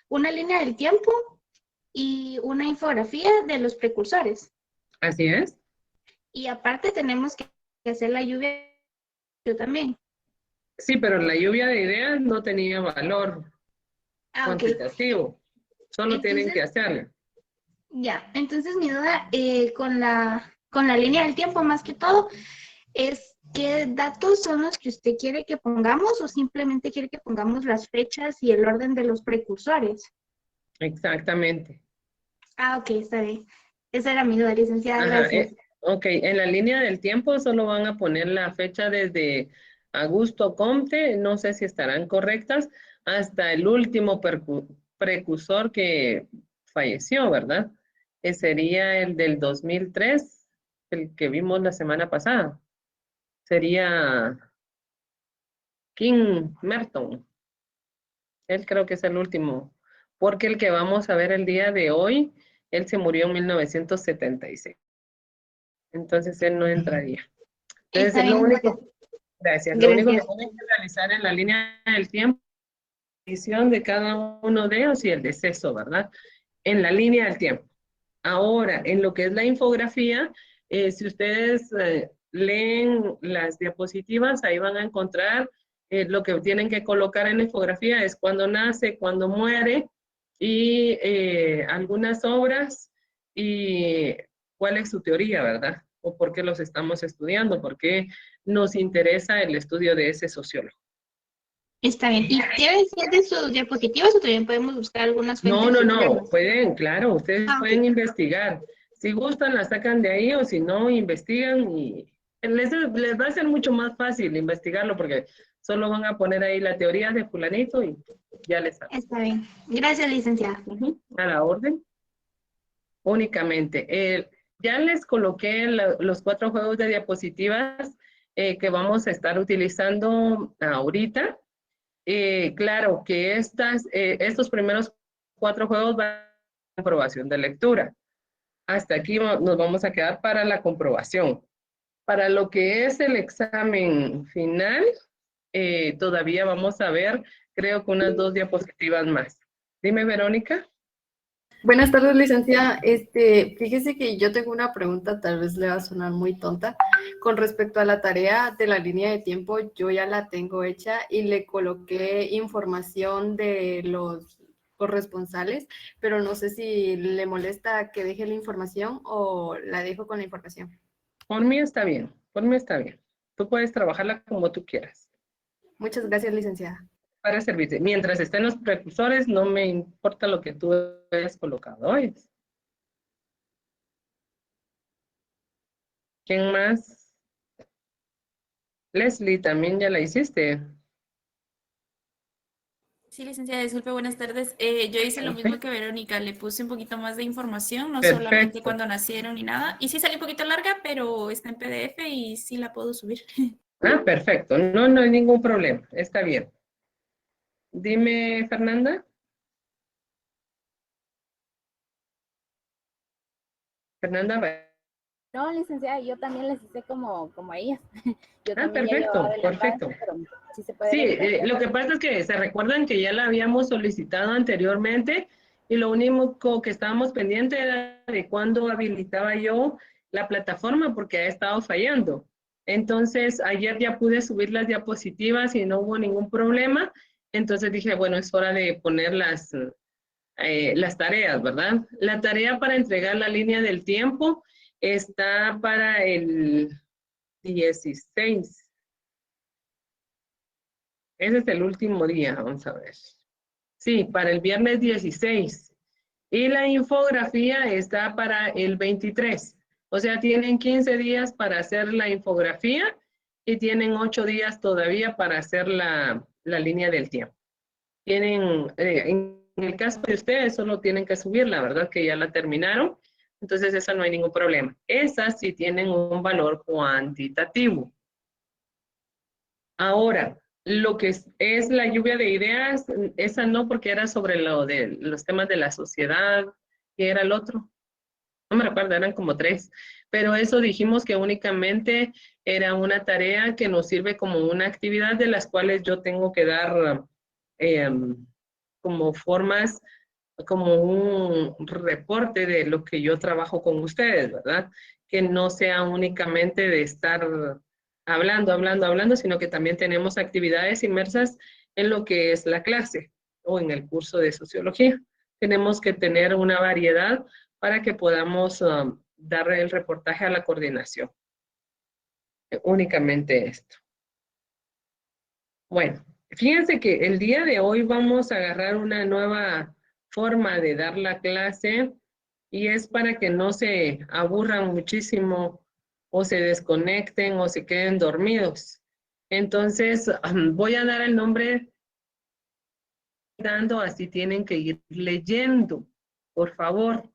una línea del tiempo y una infografía de los precursores. Así es. Y aparte tenemos que hacer la lluvia yo también. Sí, pero la lluvia de ideas no tenía valor Ah, ok. cuantitativo. Solo tienen Entonces, que hacerlo. ya. Entonces mi duda con la línea del tiempo más que todo es qué datos son los que usted quiere que pongamos o simplemente quiere que pongamos las fechas y el orden de los precursores. Exactamente. Ah, ok, está bien. Esa era mi duda, licenciada, Ajá, gracias. ok, en la línea del tiempo solo van a poner la fecha desde Augusto Comte, no sé si estarán correctas, hasta el último precursor que falleció, ¿verdad? Que sería el del 2003, el que vimos la semana pasada. Sería King Merton. Él creo que es el último, porque el que vamos a ver el día de hoy, él se murió en 1976. Entonces él no entraría. Está Entonces, lo bien, único, gracias, lo único que gracias. tienen que realizar en la línea del tiempo, edición de cada uno de ellos y el deceso, ¿verdad? En la línea del tiempo. Ahora, en lo que es la infografía, si ustedes leen las diapositivas, ahí van a encontrar lo que tienen que colocar en la infografía es cuando nace, cuando muere y algunas obras y cuál es su teoría, ¿verdad? O por qué los estamos estudiando, por qué nos interesa el estudio de ese sociólogo. Está bien. ¿Y debe ser de sus diapositivas o también podemos buscar algunas No, fuentes no, no, externas? pueden, claro, ustedes Ah, ok. pueden investigar. Si gustan, la sacan de ahí o si no, investigan y les va a ser mucho más fácil investigarlo porque solo van a poner ahí la teoría de fulanito y ya les sale. Está bien. Gracias, licenciada. A la orden, únicamente. Ya les coloqué los 4 juegos de diapositivas que vamos a estar utilizando ahorita. Claro que estos primeros 4 juegos van a comprobación de lectura. Hasta aquí nos vamos a quedar para la comprobación. Para lo que es el examen final, todavía vamos a ver, creo que unas 2 diapositivas más. Dime, Verónica. Buenas tardes, licenciada. Fíjese que yo tengo una pregunta, tal vez le va a sonar muy tonta. Con respecto a la tarea de la línea de tiempo, yo ya la tengo hecha y le coloqué información de los corresponsales, pero no sé si le molesta que deje la información o la dejo con la información. Por mí está bien, por mí está bien. Tú puedes trabajarla como tú quieras, Muchas gracias, licenciada. para servirte. Mientras estén los precursores, no me importa lo que tú hayas colocado. ¿Oyes? ¿Quién más? Leslie, también ya la hiciste. Sí, licenciada, disculpe, buenas tardes. Yo hice lo mismo que Verónica, le puse un poquito más de información, no solamente Perfecto. cuando nacieron ni nada. Y sí salió un poquito larga, pero está en PDF y sí la puedo subir. Ah, perfecto. No, no hay ningún problema. Está bien. Dime, Fernanda. Fernanda. No, licenciada, yo también les hice como a ellas. Yo Ah, también ya llevaba perfecto, adelantado, perfecto. pero sí se puede Sí, revisar. lo que pasa es que se recuerdan que ya la habíamos solicitado anteriormente y lo único que estábamos pendiente era de cuándo habilitaba yo la plataforma porque ha estado fallando. Entonces, ayer ya pude subir las diapositivas y no hubo ningún problema. Entonces dije, bueno, es hora de poner las tareas, ¿verdad? La tarea para entregar la línea del tiempo está para el 16. Ese es el último día, vamos a ver. Sí, para el viernes 16. Y la infografía está para el 23. O sea, tienen 15 días para hacer la infografía y tienen 8 días todavía para hacer la línea del tiempo. Tienen, en el caso de ustedes, solo tienen que subir, la verdad que ya la terminaron. Entonces, esa no hay ningún problema. Esas sí tienen un valor cuantitativo. Ahora, lo que es la lluvia de ideas, esa no, porque era sobre lo de los temas de la sociedad, que era el otro. No me recuerdo, eran como 3. Pero eso dijimos que únicamente era una tarea que nos sirve como una actividad de las cuales yo tengo que dar como formas, como un reporte de lo que yo trabajo con ustedes, ¿verdad? Que no sea únicamente de estar hablando, sino que también tenemos actividades inmersas en lo que es la clase o en el curso de sociología. Tenemos que tener una variedad para que podamos dar el reportaje a la coordinación. Únicamente esto. Bueno, fíjense que el día de hoy vamos a agarrar una nueva forma de dar la clase y es para que no se aburran muchísimo o se desconecten o se queden dormidos. Entonces, voy a dar el nombre dando, así tienen que ir leyendo, por favor.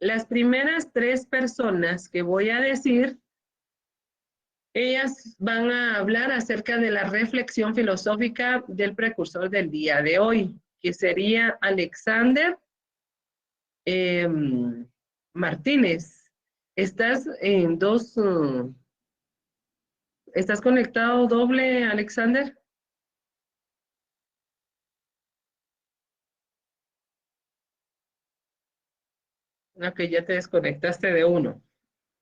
Las primeras 3 personas que voy a decir, ellas van a hablar acerca de la reflexión filosófica del precursor del día de hoy, que sería Alexander Martínez. ¿Estás en estás conectado doble, Alexander? Ok, ya te desconectaste de uno.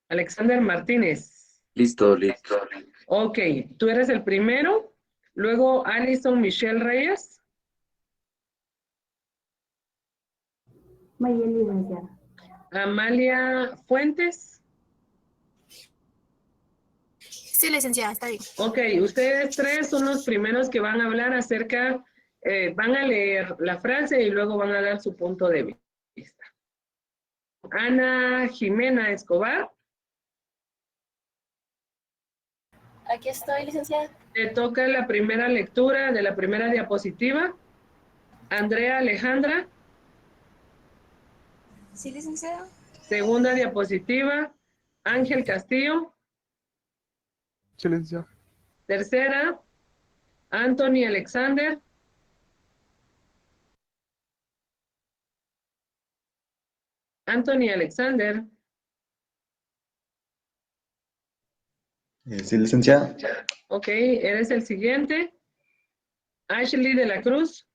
Alexander Martínez. Listo, listo. Ok, tú eres el primero. Luego Alison Michelle Reyes. Mayeli, licenciada. Amalia Fuentes. Sí, licenciada, está bien. Ok, ustedes 3 son los primeros que van a hablar acerca, van a leer la frase y luego van a dar su punto de vista. Ana Jimena Escobar. Aquí estoy, licenciada. Te toca la primera lectura de la primera diapositiva. Andrea Alejandra. Sí, licenciada. Segunda diapositiva. Ángel Castillo. Silencio. Tercera. Anthony Alexander. Anthony Alexander. Sí, licenciada. Ok, eres el siguiente. Ashley de la Cruz.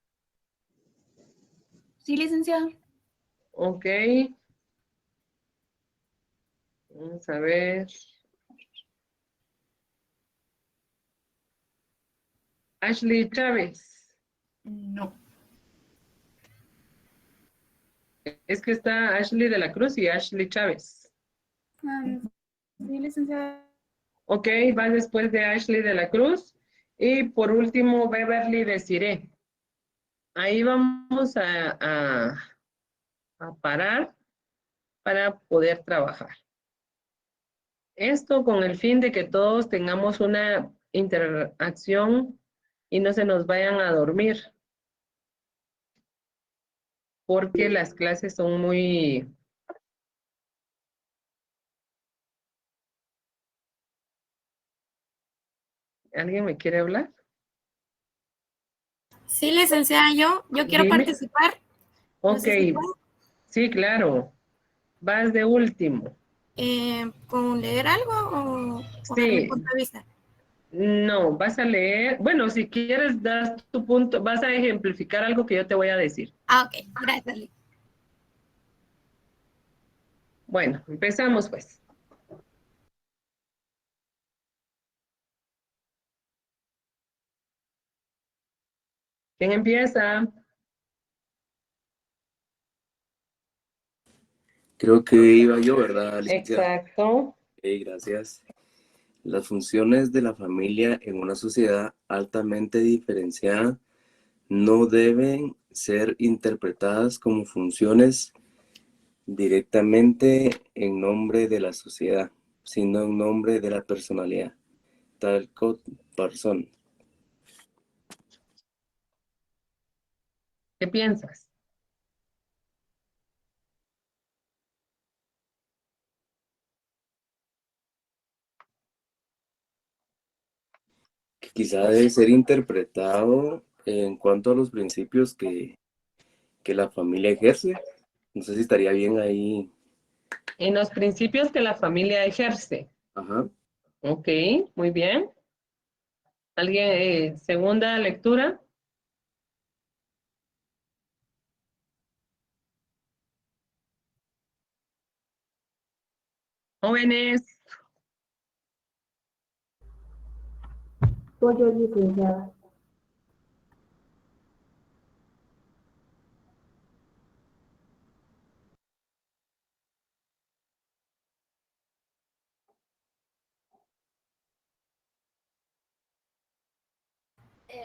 Sí, licenciada. Ok. Vamos a ver. Ashley Chávez. No. Es que está Ashley de la Cruz y Ashley Chávez. Sí, licenciada. Ok, va después de Ashley de la Cruz. Y por último, Beverly Desiree. Ahí vamos a parar para poder trabajar. Esto con el fin de que todos tengamos una interacción y no se nos vayan a dormir. Porque las clases son muy... ¿Alguien me quiere hablar? Sí, licenciada, yo quiero Dime. participar. Ok, No sé si puedo. sí, claro. Vas de último. ¿Con leer algo o dar mi Sí, punto de vista? no, vas a leer. Bueno, si quieres, das tu punto, vas a ejemplificar algo que yo te voy a decir. Ah, ok, gracias. Bueno, empezamos pues. ¿Quién empieza? Creo que iba yo, ¿verdad, licenciada? Exacto. Ok, gracias. Las funciones de la familia en una sociedad altamente diferenciada no deben ser interpretadas como funciones directamente en nombre de la sociedad, sino en nombre de la personalidad, tal persona. ¿Qué piensas? Que quizá debe ser interpretado en cuanto a los principios que la familia ejerce. No sé si estaría bien ahí. En los principios que la familia ejerce. Ajá. Ok, muy bien. ¿Alguien, segunda lectura? Jóvenes, Soy yo, licenciada.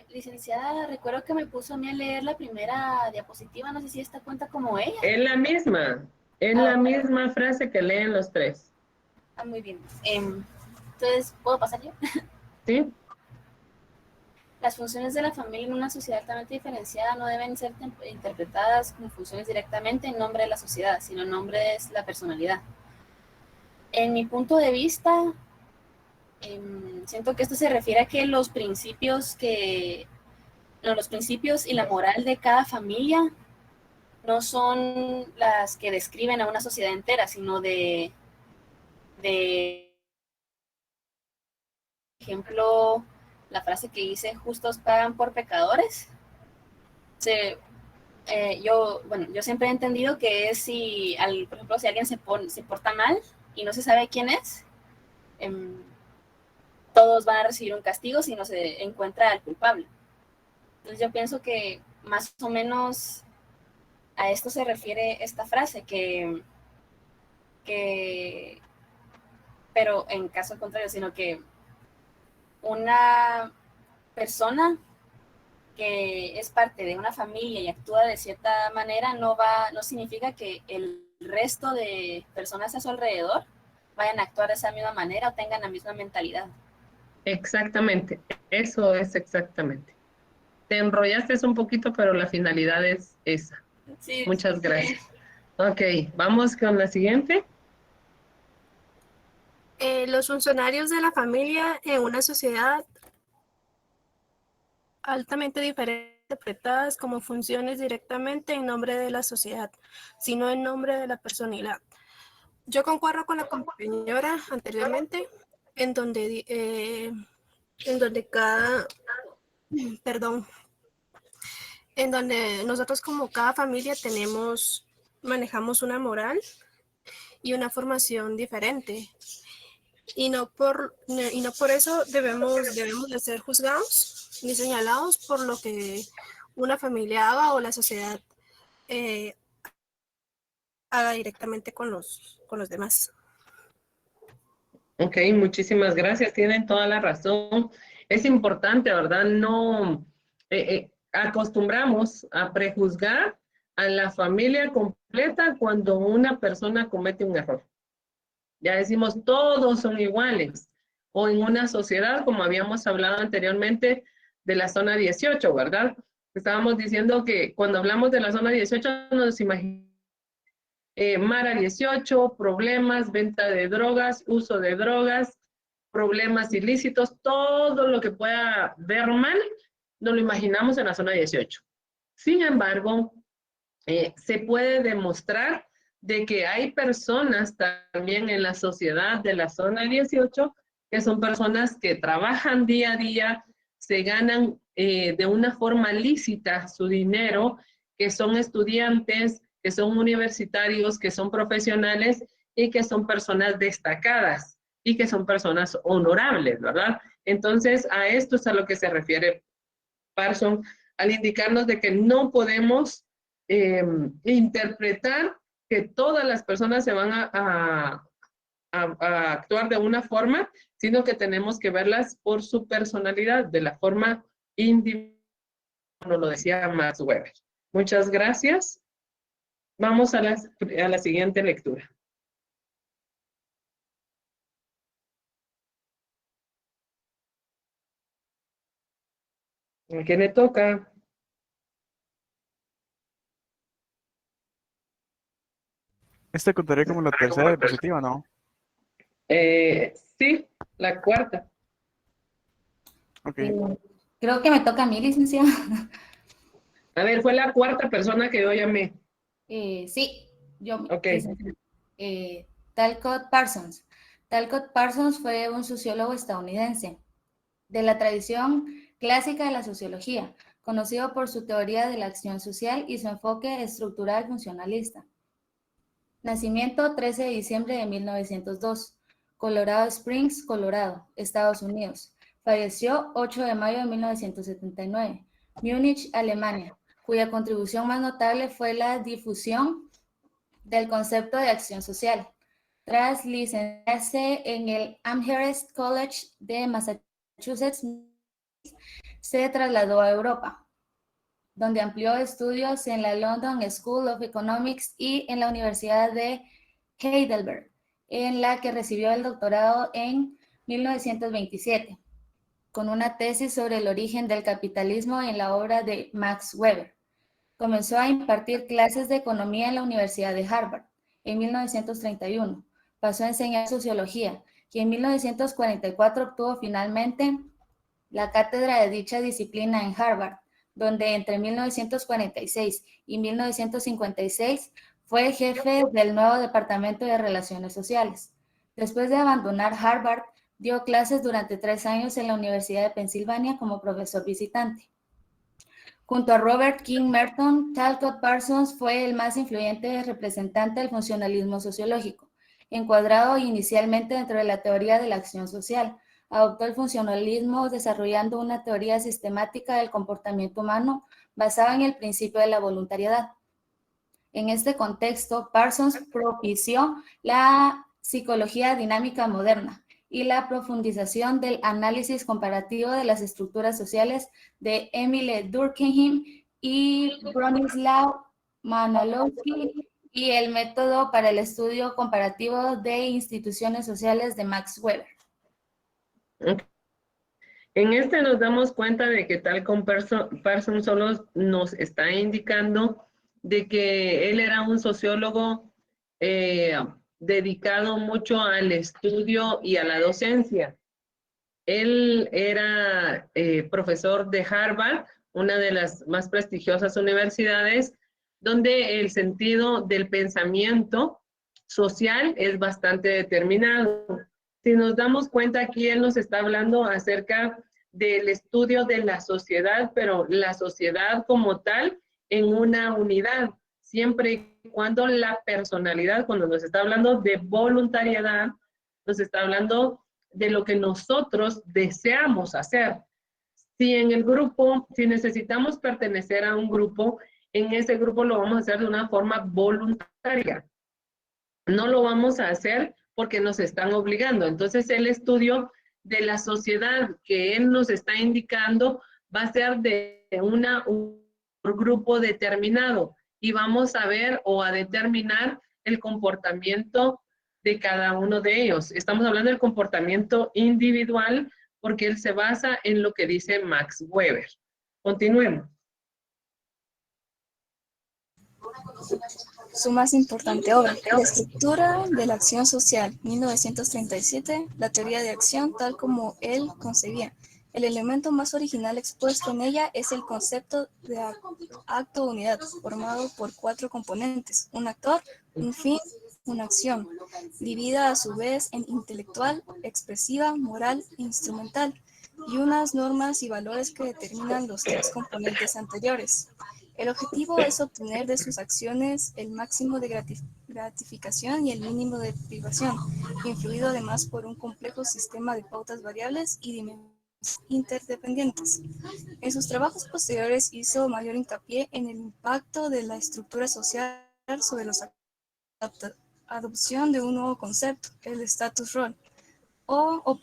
Licenciada, recuerdo que me puso a mí a leer la primera diapositiva, no sé si esta cuenta como ella. es la misma frase que leen los tres. Muy bien. Entonces, ¿puedo pasar yo? ¿Sí? Las funciones de la familia en una sociedad altamente diferenciada no deben ser interpretadas como funciones directamente en nombre de la sociedad, sino en nombre de la personalidad. En mi punto de vista, siento que esto se refiere a que los principios y la moral de cada familia no son las que describen a una sociedad entera, sino de ejemplo, la frase que dice, justos pagan por pecadores. Yo siempre he entendido que es por ejemplo, si alguien se porta mal y no se sabe quién es, todos van a recibir un castigo si no se encuentra al culpable. Entonces yo pienso que más o menos a esto se refiere esta frase, pero en caso contrario, sino que una persona que es parte de una familia y actúa de cierta manera no significa que el resto de personas a su alrededor vayan a actuar de esa misma manera o tengan la misma mentalidad. Exactamente, eso es exactamente. Te enrollaste un poquito, pero la finalidad es esa. Sí, Muchas gracias. Ok, vamos con la siguiente. Los funcionarios de la familia en una sociedad altamente diferente, interpretadas como funciones directamente en nombre de la sociedad, sino en nombre de la personalidad. Yo concuerdo con la compañera anteriormente, en donde nosotros como cada familia manejamos una moral y una formación diferente. Y no por eso debemos de ser juzgados ni señalados por lo que una familia haga o la sociedad haga directamente con los demás. Ok, muchísimas gracias, tienen toda la razón. Es importante, ¿verdad? No acostumbramos a prejuzgar a la familia completa cuando una persona comete un error. Ya decimos, todos son iguales. O en una sociedad, como habíamos hablado anteriormente, de la zona 18, ¿verdad? Estábamos diciendo que cuando hablamos de la zona 18 nos imaginamos Mara 18, problemas, venta de drogas, uso de drogas, problemas ilícitos, todo lo que pueda ver mal, nos lo imaginamos en la zona 18. Sin embargo, se puede demostrar de que hay personas también en la sociedad de la zona 18 que son personas que trabajan día a día, se ganan de una forma lícita su dinero, que son estudiantes, que son universitarios, que son profesionales y que son personas destacadas y que son personas honorables, ¿verdad? Entonces, a esto es a lo que se refiere Parson al indicarnos de que no podemos interpretar que todas las personas se van a actuar de una forma, sino que tenemos que verlas por su personalidad, de la forma individual, como lo decía Max Weber. Muchas gracias. Vamos a la siguiente lectura. ¿A quién le toca? Este contaría como la tercera diapositiva, ¿no? Sí, la cuarta. Ok. Creo que me toca a mí, licenciada. A ver, fue la cuarta persona que yo llamé. Sí, yo. Ok. Talcott Parsons. Talcott Parsons fue un sociólogo estadounidense de la tradición clásica de la sociología, conocido por su teoría de la acción social y su enfoque estructural funcionalista. Nacimiento 13 de diciembre de 1902. Colorado Springs, Colorado, Estados Unidos. Falleció 8 de mayo de 1979. Múnich, Alemania, cuya contribución más notable fue la difusión del concepto de acción social. Tras licenciarse en el Amherst College de Massachusetts, se trasladó a Europa, donde amplió estudios en la London School of Economics y en la Universidad de Heidelberg, en la que recibió el doctorado en 1927, con una tesis sobre el origen del capitalismo en la obra de Max Weber. Comenzó a impartir clases de economía en la Universidad de Harvard en 1931. Pasó a enseñar sociología y en 1944 obtuvo finalmente la cátedra de dicha disciplina en Harvard, donde entre 1946 y 1956 fue jefe del nuevo Departamento de Relaciones Sociales. Después de abandonar Harvard, dio clases durante 3 años en la Universidad de Pensilvania como profesor visitante. Junto a Robert King Merton, Talcott Parsons fue el más influyente representante del funcionalismo sociológico, encuadrado inicialmente dentro de la teoría de la acción social. Adoptó el funcionalismo desarrollando una teoría sistemática del comportamiento humano basada en el principio de la voluntariedad. En este contexto, Parsons propició la psicología dinámica moderna y la profundización del análisis comparativo de las estructuras sociales de Emile Durkheim y Bronislaw Malinowski y el método para el estudio comparativo de instituciones sociales de Max Weber. En este nos damos cuenta de que tal como Parsons solo nos está indicando de que él era un sociólogo dedicado mucho al estudio y a la docencia. Él era profesor de Harvard, una de las más prestigiosas universidades, donde el sentido del pensamiento social es bastante determinado. Si nos damos cuenta, aquí él nos está hablando acerca del estudio de la sociedad, pero la sociedad como tal en una unidad, siempre y cuando la personalidad, cuando nos está hablando de voluntariedad, nos está hablando de lo que nosotros deseamos hacer. Si en el grupo, si necesitamos pertenecer a un grupo, en ese grupo lo vamos a hacer de una forma voluntaria. No lo vamos a hacer porque nos están obligando. Entonces, el estudio de la sociedad que él nos está indicando va a ser de un grupo determinado y vamos a ver o a determinar el comportamiento de cada uno de ellos. Estamos hablando del comportamiento individual porque él se basa en lo que dice Max Weber. Continuemos. Su más importante obra, La estructura de la acción social, 1937, la teoría de acción tal como él concebía. El elemento más original expuesto en ella es el concepto de acto-unidad, formado por 4 componentes, un actor, un fin, una acción, dividida a su vez en intelectual, expresiva, moral e instrumental, y unas normas y valores que determinan los 3 componentes anteriores. El objetivo es obtener de sus acciones el máximo de gratificación y el mínimo de privación, influido además por un complejo sistema de pautas variables y dimensiones interdependientes. En sus trabajos posteriores hizo mayor hincapié en el impacto de la estructura social sobre la adopción de un nuevo concepto, el status role, o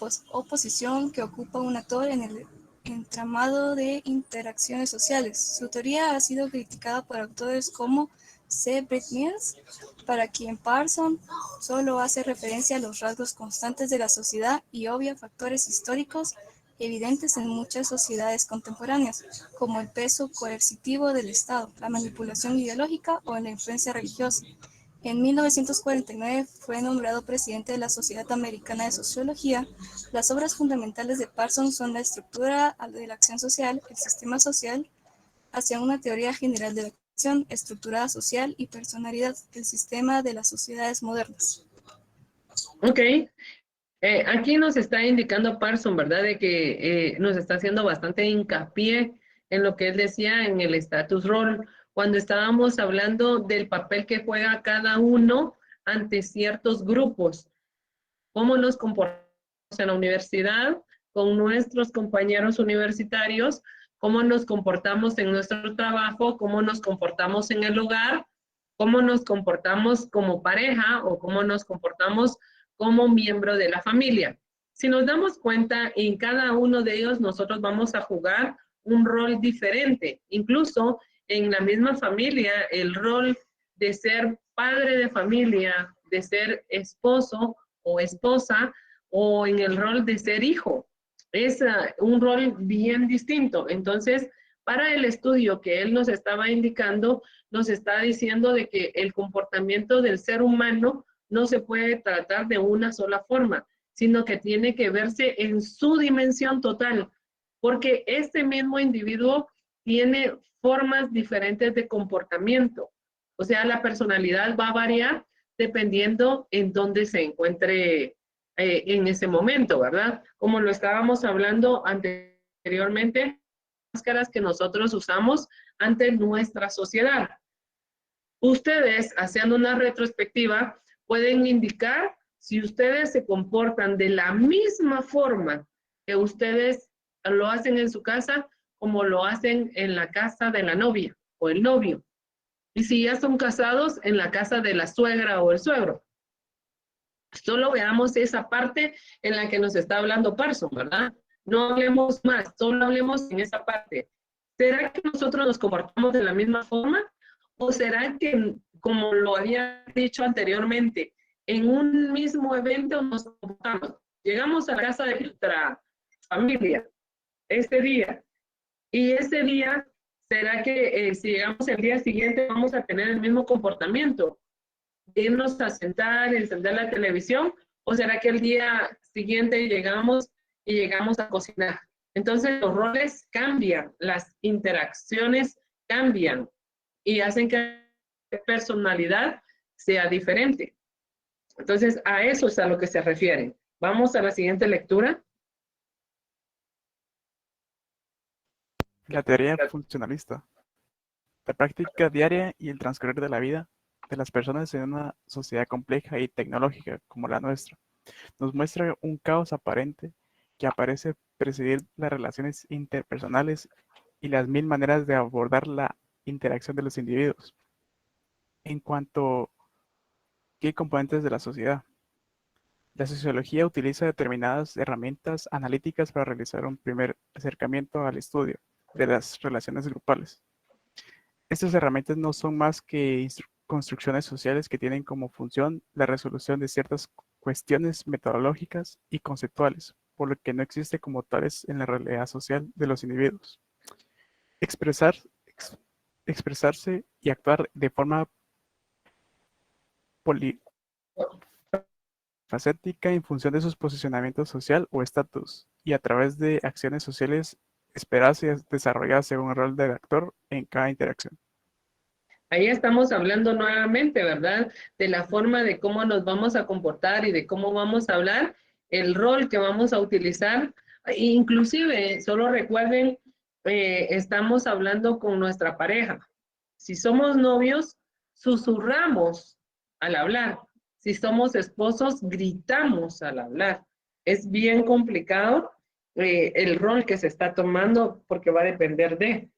posición que ocupa un actor en el entramado de interacciones sociales. Su teoría ha sido criticada por autores como C. Brett Mills, para quien Parsons solo hace referencia a los rasgos constantes de la sociedad y obvia factores históricos evidentes en muchas sociedades contemporáneas, como el peso coercitivo del Estado, la manipulación ideológica o la influencia religiosa. En 1949 fue nombrado presidente de la Sociedad Americana de Sociología. Las obras fundamentales de Parsons son la estructura de la acción social, el sistema social, hacia una teoría general de la acción, estructurada social y personalidad, el sistema de las sociedades modernas. Ok. Aquí nos está indicando Parsons, ¿verdad? De que nos está haciendo bastante hincapié en lo que él decía en el status role, cuando estábamos hablando del papel que juega cada uno ante ciertos grupos. ¿Cómo nos comportamos en la universidad con nuestros compañeros universitarios? ¿Cómo nos comportamos en nuestro trabajo? ¿Cómo nos comportamos en el hogar? ¿Cómo nos comportamos como pareja o cómo nos comportamos como miembro de la familia? Si nos damos cuenta, en cada uno de ellos nosotros vamos a jugar un rol diferente. Incluso en la misma familia, el rol de ser padre de familia, de ser esposo o esposa, o en el rol de ser hijo. Es un rol bien distinto. Entonces, para el estudio que él nos estaba indicando, nos está diciendo de que el comportamiento del ser humano no se puede tratar de una sola forma, sino que tiene que verse en su dimensión total, porque este mismo individuo tiene formas diferentes de comportamiento. O sea, la personalidad va a variar dependiendo en dónde se encuentre en ese momento, ¿verdad? Como lo estábamos hablando anteriormente, máscaras que nosotros usamos ante nuestra sociedad. Ustedes, haciendo una retrospectiva, pueden indicar si ustedes se comportan de la misma forma que ustedes lo hacen en su casa, como lo hacen en la casa de la novia o el novio. Y si ya son casados, en la casa de la suegra o el suegro. Solo veamos esa parte en la que nos está hablando Parson, ¿verdad? No hablemos más, solo hablemos en esa parte. ¿Será que nosotros nos comportamos de la misma forma? ¿O será que, como lo había dicho anteriormente, en un mismo evento nos comportamos? Llegamos a la casa de nuestra familia este día, y ese día, ¿será que si llegamos el día siguiente vamos a tener el mismo comportamiento? ¿Irnos a sentar, encender la televisión? ¿O será que el día siguiente llegamos a cocinar? Entonces los roles cambian, las interacciones cambian y hacen que la personalidad sea diferente. Entonces a eso es a lo que se refiere. Vamos a la siguiente lectura. La teoría funcionalista. La práctica diaria y el transcurrir de la vida de las personas en una sociedad compleja y tecnológica como la nuestra nos muestra un caos aparente que parece presidir las relaciones interpersonales y las mil maneras de abordar la interacción de los individuos. En cuanto a qué componentes de la sociedad, la sociología utiliza determinadas herramientas analíticas para realizar un primer acercamiento al estudio de las relaciones grupales. Estas herramientas no son más que construcciones sociales que tienen como función la resolución de ciertas cuestiones metodológicas y conceptuales, por lo que no existe como tales en la realidad social de los individuos. Expresarse y actuar de forma polifacética en función de su posicionamiento social o estatus, y a través de acciones sociales esperadas y desarrolladas según el rol del actor en cada interacción. Ahí estamos hablando nuevamente, ¿verdad? De la forma de cómo nos vamos a comportar y de cómo vamos a hablar, el rol que vamos a utilizar. Inclusive, solo recuerden, estamos hablando con nuestra pareja. Si somos novios, susurramos al hablar. Si somos esposos, gritamos al hablar. Es bien complicado el rol que se está tomando porque va a depender de.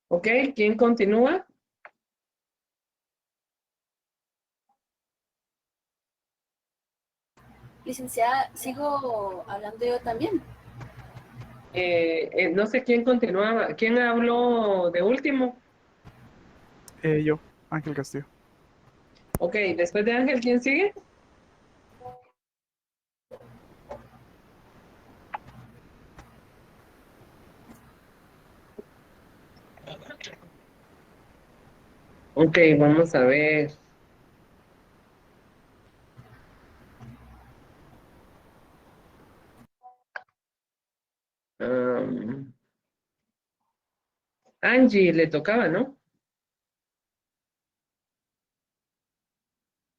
¿Ok? ¿Quién continúa? Licenciada, sigo hablando yo también. No sé quién continuaba. ¿Quién habló de último? Yo, Ángel Castillo. Ok, después de Ángel, ¿quién sigue? Ok, vamos a ver. Angie le tocaba, ¿no?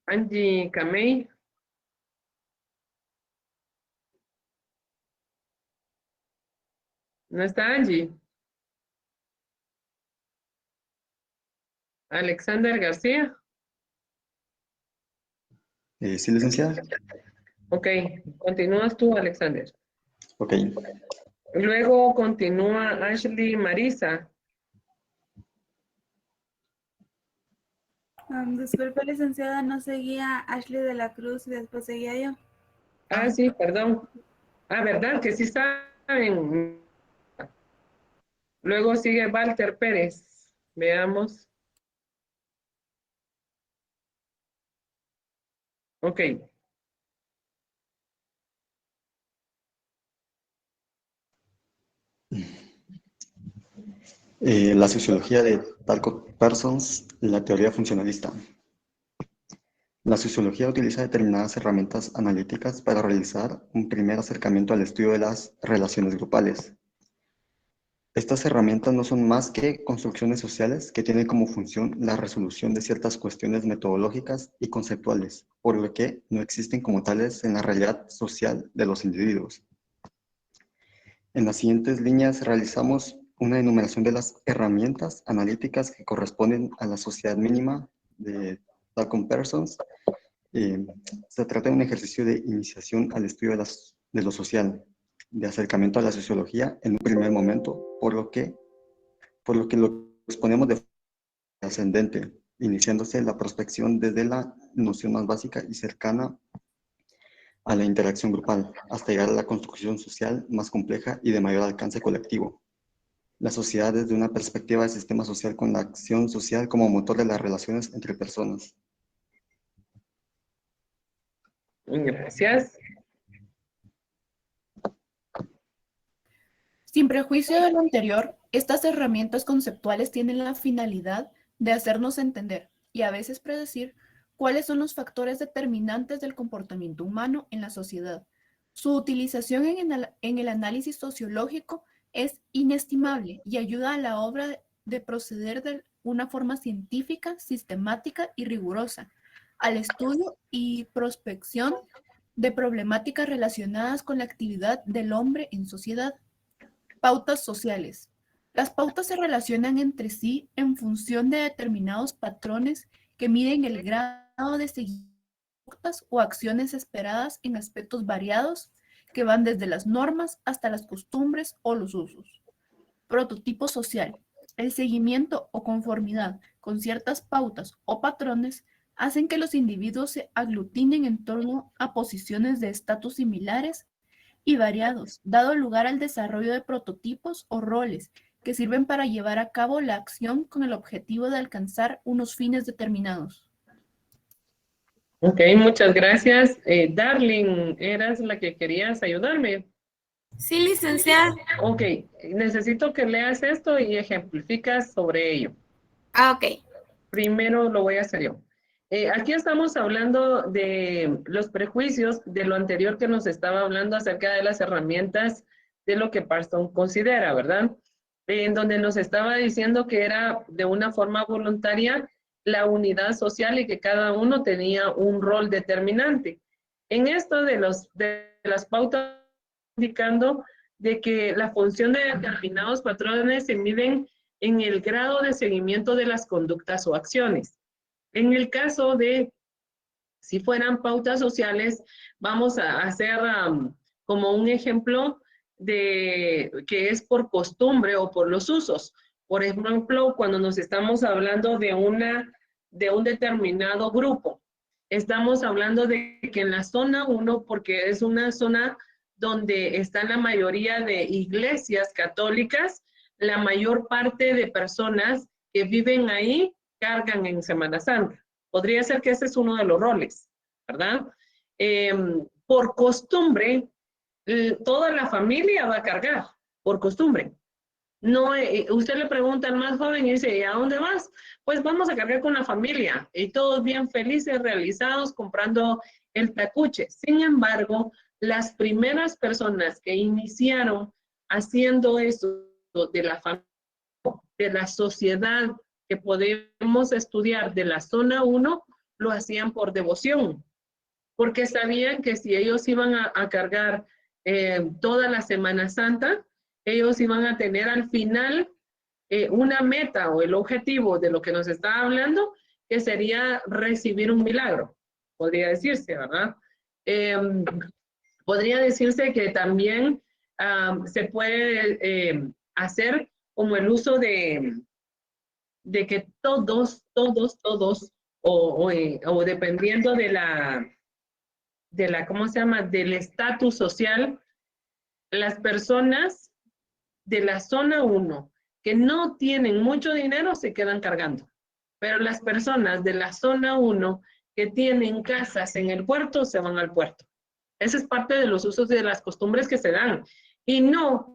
Angie Camey. ¿No está Angie? Alexander García. Sí, licenciada. Ok, continúas tú, Alexander. Ok. Luego continúa Ashley Marisa. Disculpe, licenciada, no seguía Ashley de la Cruz y después seguía yo. Ah, sí, perdón. Ah, ¿verdad? Que sí saben. Luego sigue Walter Pérez. Veamos. Ok. La sociología de Talcott Parsons, la teoría funcionalista. La sociología utiliza determinadas herramientas analíticas para realizar un primer acercamiento al estudio de las relaciones grupales. Estas herramientas no son más que construcciones sociales que tienen como función la resolución de ciertas cuestiones metodológicas y conceptuales, por lo que no existen como tales en la realidad social de los individuos. En las siguientes líneas realizamos una enumeración de las herramientas analíticas que corresponden a la sociedad mínima de Talcott Parsons. Se trata de un ejercicio de iniciación al estudio de lo social, de acercamiento a la sociología en un primer momento, por lo que lo exponemos de forma ascendente, iniciándose la prospección desde la noción más básica y cercana a la interacción grupal, hasta llegar a la construcción social más compleja y de mayor alcance colectivo. La sociedad desde una perspectiva de sistema social con la acción social como motor de las relaciones entre personas. Gracias. Sin prejuicio de lo anterior, estas herramientas conceptuales tienen la finalidad de hacernos entender y a veces predecir cuáles son los factores determinantes del comportamiento humano en la sociedad. Su utilización en el análisis sociológico es inestimable y ayuda a la obra de proceder de una forma científica, sistemática y rigurosa al estudio y prospección de problemáticas relacionadas con la actividad del hombre en sociedad. Pautas sociales. Las pautas se relacionan entre sí en función de determinados patrones que miden el grado de seguimiento o acciones esperadas en aspectos variados que van desde las normas hasta las costumbres o los usos. Prototipo social. El seguimiento o conformidad con ciertas pautas o patrones hacen que los individuos se aglutinen en torno a posiciones de estatus similares y variados, dado lugar al desarrollo de prototipos o roles que sirven para llevar a cabo la acción con el objetivo de alcanzar unos fines determinados. Ok, muchas gracias. Darling, ¿eras la que querías ayudarme? Sí, licenciada. Ok, necesito que leas esto y ejemplificas sobre ello. Ah, ok. Primero lo voy a hacer yo. Aquí estamos hablando de los prejuicios de lo anterior que nos estaba hablando acerca de las herramientas de lo que Parsons considera, ¿verdad? En donde nos estaba diciendo que era de una forma voluntaria la unidad social y que cada uno tenía un rol determinante. En esto de las pautas indicando de que la función de determinados patrones se miden en el grado de seguimiento de las conductas o acciones. En el caso de, si fueran pautas sociales, vamos a hacer como un ejemplo de que es por costumbre o por los usos. Por ejemplo, cuando nos estamos hablando de un determinado grupo, estamos hablando de que en la zona 1, porque es una zona donde está la mayoría de iglesias católicas, la mayor parte de personas que viven ahí cargan en Semana Santa. Podría ser que ese es uno de los roles, ¿verdad? Por costumbre, toda la familia va a cargar, por costumbre. No, usted le pregunta al más joven y dice, ¿a dónde vas? Pues vamos a cargar con la familia. Y todos bien felices, realizados, comprando el tacuche. Sin embargo, las primeras personas que iniciaron haciendo eso de la familia, de la sociedad que podemos estudiar de la zona 1, lo hacían por devoción, porque sabían que si ellos iban a cargar toda la Semana Santa, ellos iban a tener al final una meta o el objetivo de lo que nos está hablando, que sería recibir un milagro, podría decirse, ¿verdad? Podría decirse que también se puede hacer como el uso de que todos, o dependiendo de la, ¿cómo se llama?, del estatus social, las personas de la zona 1 que no tienen mucho dinero se quedan cargando, pero las personas de la zona 1 que tienen casas en el puerto se van al puerto. Esa es parte de los usos de las costumbres que se dan. Y no